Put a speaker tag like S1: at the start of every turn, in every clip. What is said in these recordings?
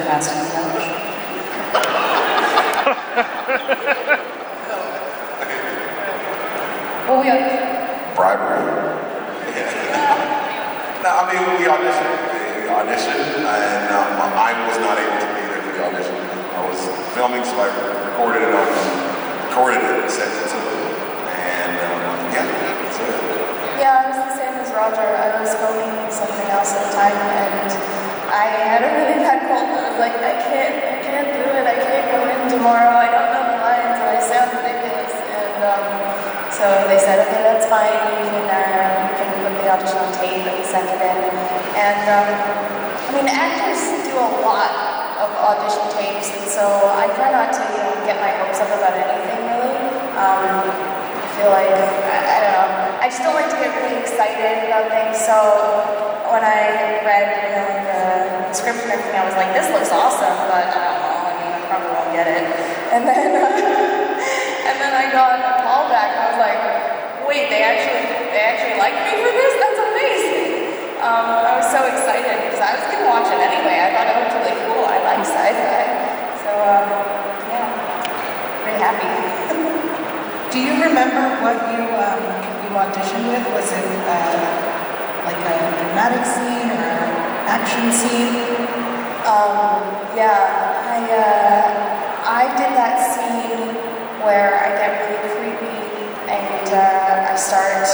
S1: casting couch? Well, we
S2: bribery. No, I mean, we auditioned. And I was not able to be there for the audition. I was filming, so I recorded it, and sent it to them. And yeah, that's it.
S3: Yeah, I was the same as Roger. I was filming something else at the time, and I had a really bad cold. I was like, I can't do it. I can't go in tomorrow. I don't know the lines, and I sound ridiculous. And so they said, okay, that's fine. You can put the audition on tape and send it in. And I mean, actors do a lot of audition tapes, and so I try not to, get my hopes up about anything really. I feel like I don't know. I just don't like to get really excited about things. So when I read, the script and everything, I was like, this looks awesome, but I don't know. I mean, I probably won't get it. And then and then I got a call back, and I was like, wait, they actually like me for this? That's amazing. I was so excited because I was going to watch it anyway. I thought it looked really cool. I like sci-fi. So, yeah, pretty happy.
S1: Do you remember what you auditioned with? Was it like a dramatic scene or action scene?
S3: Yeah, I did that scene where I get really creepy and I start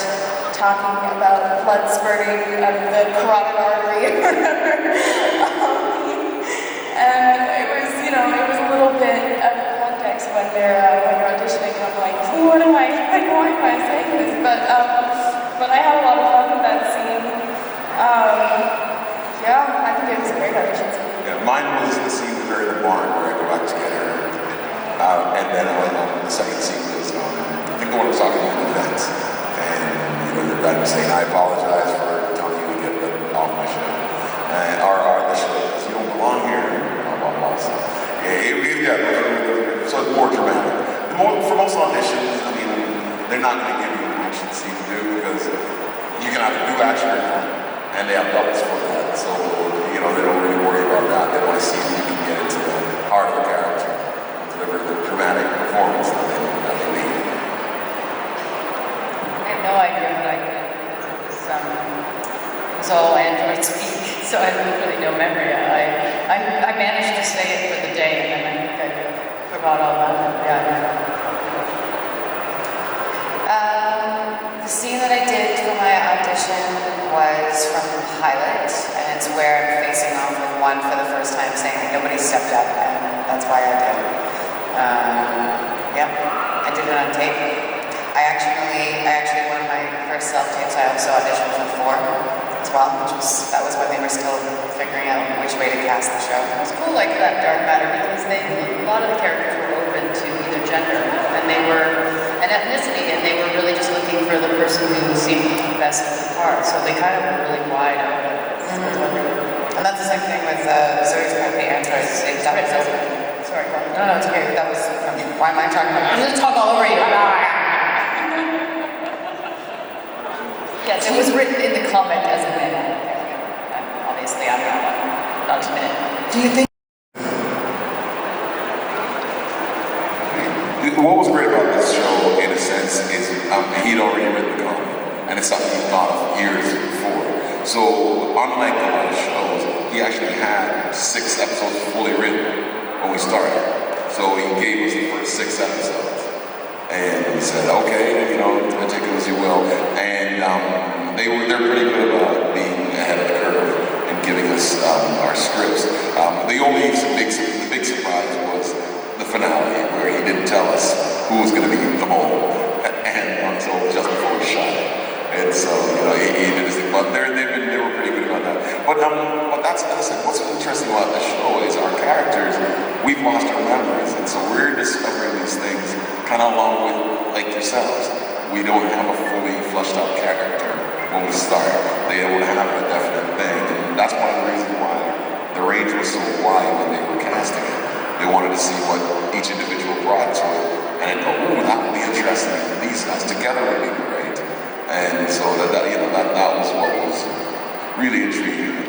S3: talking about blood spurting out of the carotid artery or whatever. And it was, it was a little bit out of context when you're auditioning. I'm like, why am I saying this? But I had a lot of fun with that scene. Yeah, I think it was a great audition scene.
S2: Yeah, mine was the scene where in the barn where I go back to get her. And then the second scene was, I think the one I was talking about the fence. And the guy was saying, I apologize for telling you to get off my show. And the show, because you don't belong here. Blah, blah, blah. So, so it's more dramatic. For most auditions, I mean, they're not going to give you an action scene to do because you can either do action or not. And they have doubles for that. So, they don't really worry about that. They want to see if you can get into the heart of the character, deliver the dramatic performance that they need.
S4: I have no idea what I did because it was all Android speak, so I have literally no memory. I managed to say it for the day, and then I think I forgot all about it. Yeah.
S5: The scene that I did for my audition was from the pilot, and it's where I'm facing off with one for the first time, saying that nobody stepped up, and that's why I did. I did it on tape. I actually one of my first self-tapes, I also auditioned for 4 as well, that was when they were still figuring out which way to cast the show.
S4: It was cool like that Dark Matter because a lot of the characters were open to either gender and they were an ethnicity, and they were really just looking for the person who seemed best for the part. So they kind of were really wide open.
S5: And that's the same thing with Zoe's part, the androids.
S4: Sorry,
S5: no, it's okay. That was. Why am I talking about? I'm going to talk all over you.
S4: Yes, it was written in the comment as a man. Obviously, I'm not a minute.
S1: Do you think?
S2: What was great about this show, in a sense, is he'd already written the comic, and it's something he thought of years before. So, unlike a lot of shows, he actually had 6 episodes fully written when we started. So he gave us the first 6 episodes, and we said, okay, take it as you will. And they're pretty good about being ahead of the curve and giving us our scripts. The big surprise was the finale, where he didn't tell us who was going to be the mole, and until just before we shot it. And so, he did his thing. But they were pretty good about that. But listen, what's interesting about the show is our characters, we've lost our memories, and so we're discovering these things kind of along with, like yourselves. We don't have a fully fleshed out character when we start. They don't have a definite thing, and that's one of the reasons why the range was so wide when they were casting it. They wanted to see what each individual brought to it, and go, ooh, that would be interesting. These guys together would be great. And so that was what was really intriguing.